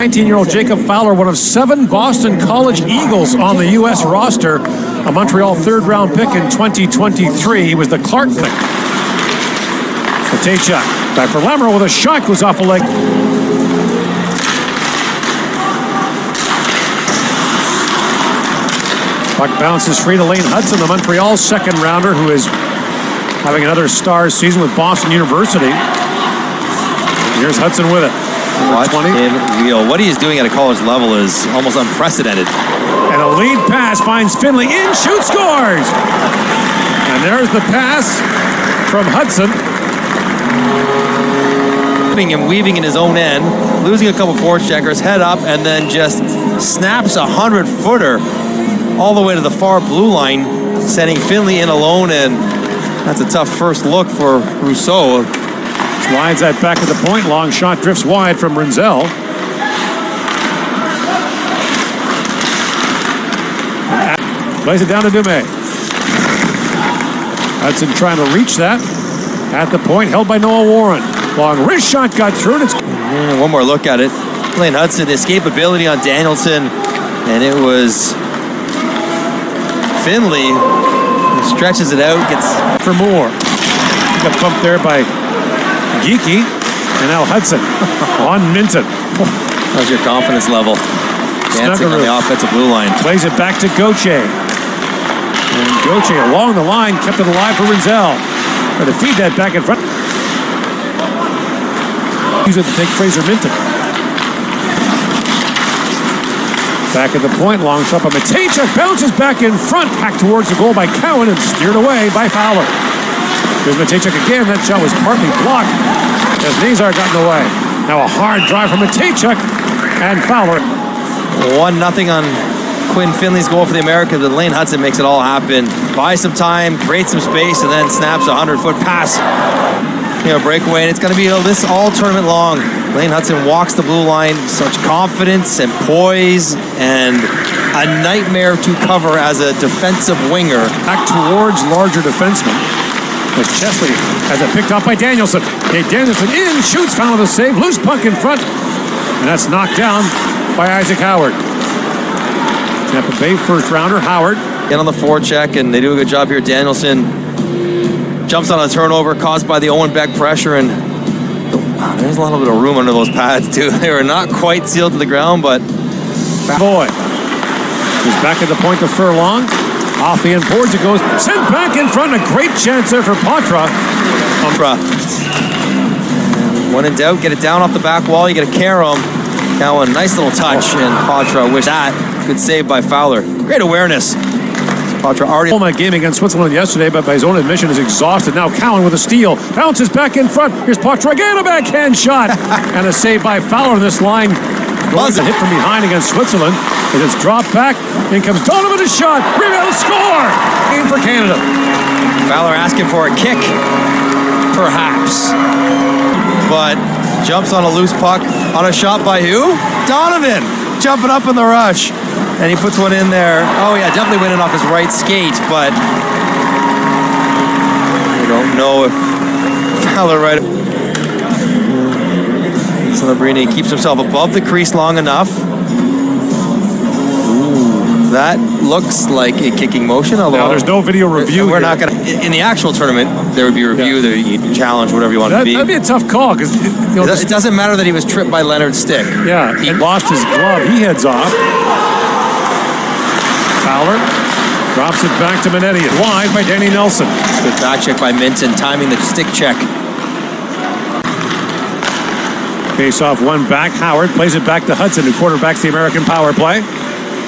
19-year-old Jacob Fowler, one of 7 Boston College Eagles on the U.S. roster, a Montreal third-round pick in 2023. He was the Clark pick. Matejchuk back for Lamoureux with a shot, goes off a leg. Puck bounces free to Lane Hutson, the Montreal second-rounder, who is having another star season with Boston University. Here's Hutson with it. Watch him wheel. What he is doing at a college level is almost unprecedented. And a lead pass finds Finley in, shoots, scores! And there's the pass from Hutson. Him weaving in his own end, losing a couple forecheckers, head up, and then just snaps a 100-footer all the way to the far blue line, sending Finley in alone, and that's a tough first look for Rousseau. Slides that back at the point. Long shot drifts wide from Rinzel. Plays it down to Dumais. Hutson trying to reach that. At the point, held by Noah Warren. Long wrist shot got through, and it's... One more look at it. Lane Hutson, escapability on Danielson, and it was Finley who stretches it out, gets for more. Got pumped there by Geeky, and now Hutson on Minton. How's your confidence level? Dancing on the offensive blue line. Plays it back to Gauthier. And Gauthier along the line, kept it alive for Rinzel. Trying to feed that back in front. Use it to take Fraser Minton. Back at the point, long shot by Matejchuk, bounces back in front, hacked towards the goal by Cowan and steered away by Fowler. There's Matejchuk again. That shot was partly blocked as Nazar got in the way. Now a hard drive from Matejchuk and Fowler. 1-0 on Quinn Finley's goal for the Americans, but Lane Hutson makes it all happen. Buys some time, creates some space, and then snaps a 100-foot pass. Breakaway, and it's going to be this all tournament long. Lane Hutson walks the blue line, such confidence and poise, and a nightmare to cover as a defensive winger. Back towards larger defensemen. But Chesley has it picked up by Danielson. Okay, Danielson in, shoots, found with a save, loose puck in front, and that's knocked down by Isaac Howard. Tampa Bay first-rounder, Howard. In on the forecheck, and they do a good job here. Danielson jumps on a turnover caused by the Owen Beck pressure, and there's a little bit of room under those pads, too. They were not quite sealed to the ground, but... Boy. He's back at the point to Furlong. Off the end boards it goes. Sent back in front. A great chance there for Poitras. When in doubt, get it down off the back wall. You get a Karam. Now a nice little touch, and Poitras with that. Good save by Fowler. Great awareness. Poitras already... That game against Switzerland yesterday, but by his own admission is exhausted. Now Cowan with a steal. Bounces back in front. Here's Poitras again, a backhand shot. And a save by Fowler. This line was a hit from behind against Switzerland. It is dropped back. In comes Donovan, a shot. Rebound, score! Game for Canada. Fowler asking for a kick, perhaps. But jumps on a loose puck on a shot by who? Donovan! Jumping up in the rush. And he puts one in there. Oh, yeah, definitely winning off his right skate, but I don't know if Fowler right. Celebrini keeps himself above the crease long enough. Ooh, that looks like a kicking motion, although now, there's no video review. We're not going to. In the actual tournament, there would be a review, there you can challenge, whatever you want to be. That'd be a tough call, because it doesn't matter that he was tripped by Leonard's stick. Yeah, he lost his glove. He heads off. Fowler drops it back to Minetti. Wide by Danny Nelson. Good back check by Minton, timing the stick check. Face off one back. Howard plays it back to Hutson, who quarterbacks the American power play.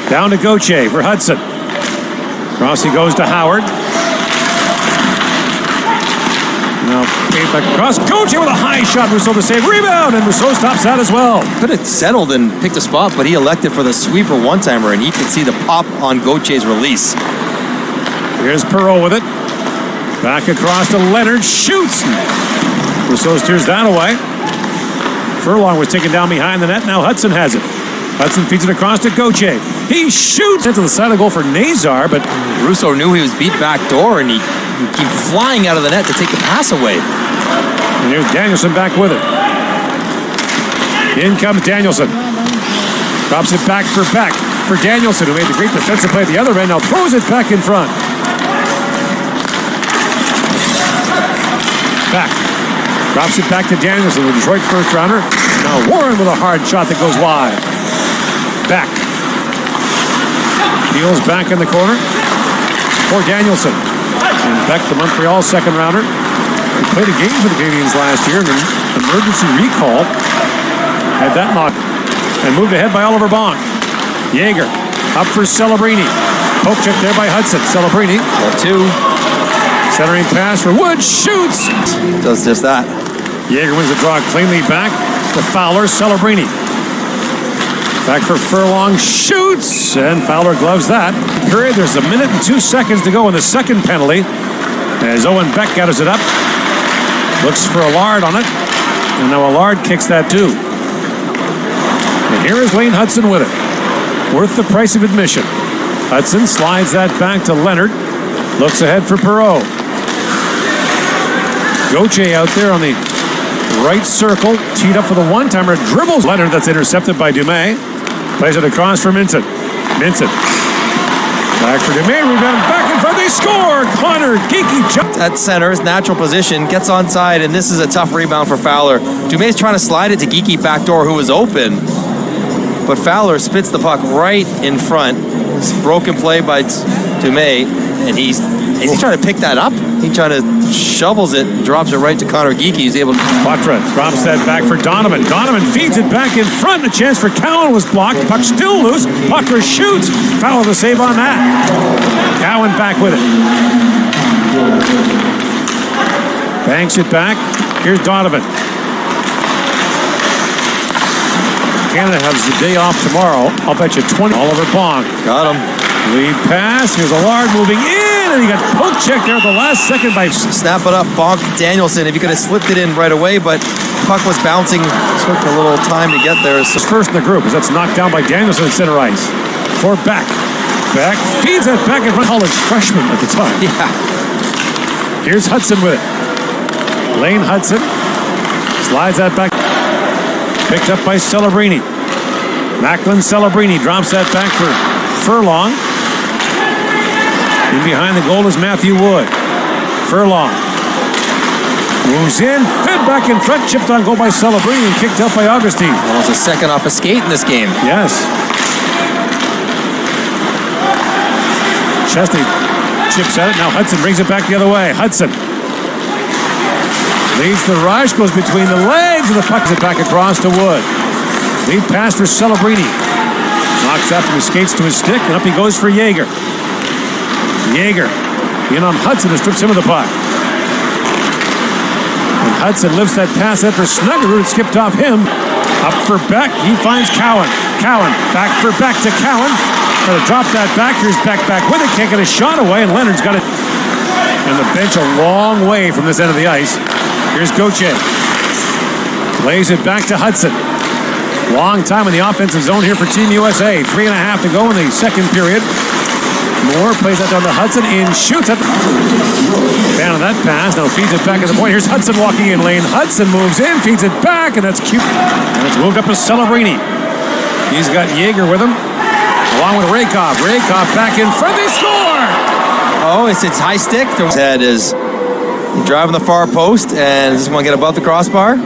Down to Gauthier for Hutson. Rossi goes to Howard. Now paid back across. Gauthier with a high shot. Rousseau to save. Rebound, and Rousseau stops that as well. Could have settled and picked a spot, but he elected for the sweeper one-timer, and you can see the pop on Gauthier's release. Here's Perreault with it. Back across to Leonard. Shoots. Rousseau steers that away. Furlong was taken down behind the net. Now Hutson has it. Hutson feeds it across to Gauthier. He shoots into the side of the goal for Nazar, but Rousseau knew he was beat back door, and he keep flying out of the net to take the pass away. And here's Danielson back with it. In comes Danielson. Drops it back for Beck. For Danielson, who made the great defensive play at the other end, now throws it back in front. Beck drops it back to Danielson, the Detroit first rounder. Now Warren with a hard shot that goes wide. Beck peels back in the corner for Danielson. And Beck, the Montreal second rounder, he played a game for the Canadiens last year in an emergency recall. Had that knocked and moved ahead by Oliver Bonk. Jaeger up for Celebrini. Poke check there by Hutson. Celebrini. 2. Centering pass for Wood. Shoots. Does just that. Jaeger wins the draw cleanly back to Fowler. Celebrini. Back for Furlong. Shoots. And Fowler gloves that. Period. There's a minute and 2 seconds to go in the second penalty. As Owen Beck gathers it up. Looks for Allard on it. And now Allard kicks that too. And here is Lane Hutson with it. Worth the price of admission. Hutson slides that back to Leonard. Looks ahead for Perreault. Gauthier out there on the right circle. Teed up for the one-timer. Dribbles Leonard. That's intercepted by Dumais. Plays it across for Minton. Minton. Back for Dumais. Rebound back in front. They score. Connor Geeky jump. At center, his natural position. Gets onside, and this is a tough rebound for Fowler. Dumais trying to slide it to Geeky backdoor, who was open. But Fowler spits the puck right in front. It's a broken play by Dumais, and is he trying to pick that up? He trying to shovels it, drops it right to Connor Geeky. He's able to... Poitras drops that back for Donovan. Donovan feeds it back in front. A chance for Cowan was blocked. Puck still loose. Poitras shoots. Fowler the save on that. Cowan back with it. Banks it back. Here's Donovan. Canada has the day off tomorrow. I'll bet you 20. Oliver Bonk. Got him. Lead pass. Here's Allard moving in, and he got poke checked there at the last second by... Snap it up, Bonk Danielson. If he could have slipped it in right away, but puck was bouncing. Took a little time to get there. It's first in the group as that's knocked down by Danielson at center ice. For Beck. Beck feeds that back in front. College freshman at the time. Yeah. Here's Hutson with it. Lane Hutson slides that back. Picked up by Celebrini. Macklin Celebrini drops that back for Furlong. In behind the goal is Matthew Wood. Furlong moves in, fed back in front, chipped on goal by Celebrini and kicked out by Augustine. Almost a second off a skate in this game. Yes. Chesney chips at it. Now Hutson brings it back the other way. Hutson leads the rush, goes between the legs, and the puck is back across to Wood. Lead pass for Celebrini. Knocks up from his skates to his stick, and up he goes for Jaeger. Jaeger in on Hutson, and strips him of the puck. And Hutson lifts that pass out for Snuggerud, skipped off him. Up for Beck, he finds Cowan. Cowan, back for Beck to Cowan. Gonna drop that back, here's Beck back with it, can't get a shot away, and Leonard's got it. And the bench a long way from this end of the ice. Here's Gauthier. Lays it back to Hutson. Long time in the offensive zone here for Team USA. 3.5 to go in the second period. Moore plays that down to Hutson in, shoots it. Fan of that pass, now feeds it back at the point. Here's Hutson walking in lane. Hutson moves in, feeds it back, and that's cute. And it's moved up to Celebrini. He's got Jaeger with him, along with Rakov. Rakov back in front, they score! Oh, it's high stick. His head is driving the far post, and does want to get above the crossbar?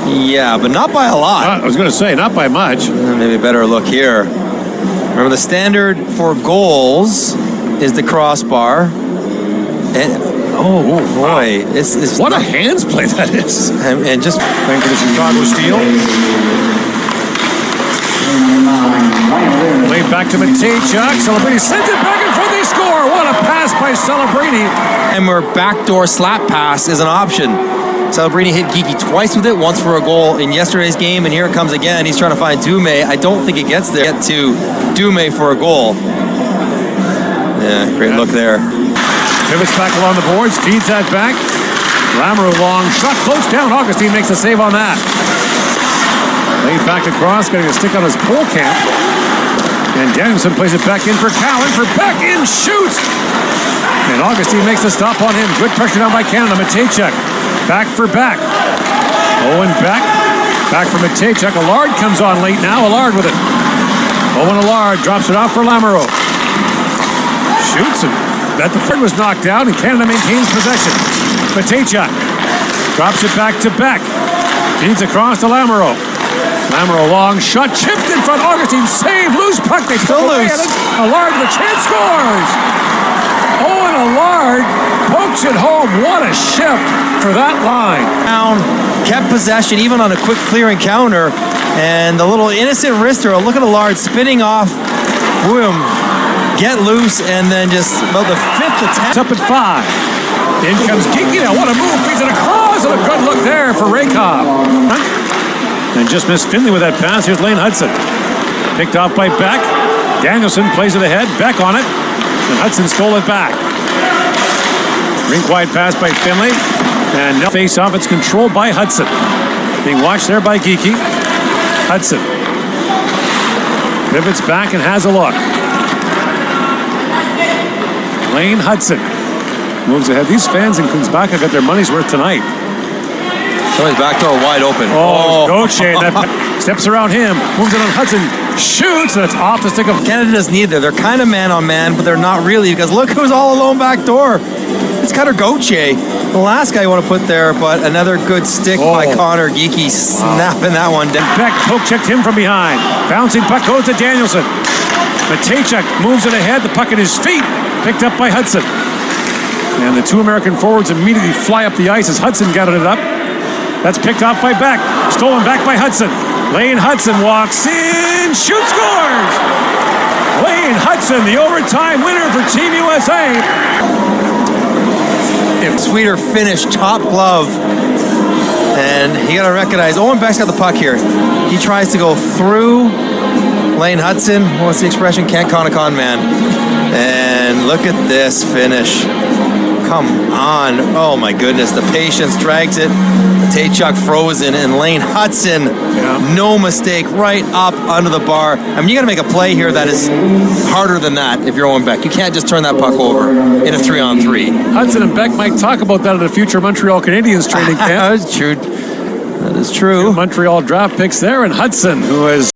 Yeah, but not by a lot. I was going to say, not by much. Maybe a better look here. Remember, the standard for goals is the crossbar. And, oh, boy. Wow. It's what a hands play that is. And just... Thank for the Chicago steal. Way back to Matejchuk. Celebrini sends it back in front. They score. What a pass by Celebrini. And where backdoor slap pass is an option. Celebrini hit Geeky twice with it, once for a goal in yesterday's game, and here it comes again. He's trying to find Dumais. I don't think it gets there. Get to Dumais for a goal. Yeah, great look there. Pivots back along the boards, feeds that back. Lamoureux long shot, close down. Augustine makes the save on that. Laid back across, getting a stick on his pole camp. And Danielson plays it back in for Cowan. For Beck in, shoots! And Augustine makes the stop on him. Good pressure down by Canada. Matejchuk back for Beck. Owen Beck Back from Matejchuk. Allard comes on late now. Allard with it. Owen Allard drops it off for Lamoureux. Shoots him. That the third was knocked down, and Canada maintains possession. Matejchuk drops it back to Beck. Feeds across to Lamoureux. Lamoureux long shot, chipped in front. Augustine save, loose puck. They still loose. Allard with a chance, scores. Owen Allard pokes it home. What a shift for that line. Down, kept possession even on a quick clearing counter, and the little innocent wrister. Look at Allard spinning off. Boom. Get loose, and then just about the fifth attempt. It's up at 5. In comes Geeky now. What a move. Feeds it across, and a good look there for Markov. And just missed Finley with that pass. Here's Lane Hutson. Picked off by Beck. Danielson plays it ahead. Beck on it. And Hutson stole it back. Rink-wide pass by Finley. And now face-off. It's controlled by Hutson. Being watched there by Geeky. Hutson. Pivots back and has a look. Lane Hutson moves ahead. These fans in Kunzbaka got their money's worth tonight. So his back door wide open. Gauthier, that steps around him, moves it on Hutson, shoots, and it's off the stick of Canada doesn't either. They're kind of man-on-man, but they're not really, because look who's all alone back door. It's Cutter Gauthier, the last guy you want to put there, but another good stick by Connor Geeky, snapping that one down. Beck poke checked him from behind. Bouncing puck goes to Danielson. Matejchuk moves it ahead, the puck at his feet, picked up by Hutson. And the two American forwards immediately fly up the ice as Hutson gathered it up. That's picked off by Beck. Stolen back by Hutson. Lane Hutson walks in. Shoots, scores! Lane Hutson, the overtime winner for Team USA. If Sweeter finished top glove. And you got to recognize, Owen Beck's got the puck here. He tries to go through Lane Hutson. What's the expression? Can't con a con man. And look at this finish. Come on. Oh my goodness. The patience drags it. Matejchuk frozen, and Lane Hutson, no mistake, right up under the bar. I mean, you got to make a play here that is harder than that if you're Owen Beck. You can't just turn that puck over in a 3-on-3. Hutson and Beck might talk about that at a future Montreal Canadiens training camp. That is true. That is true. Montreal draft picks there, and Hutson, who is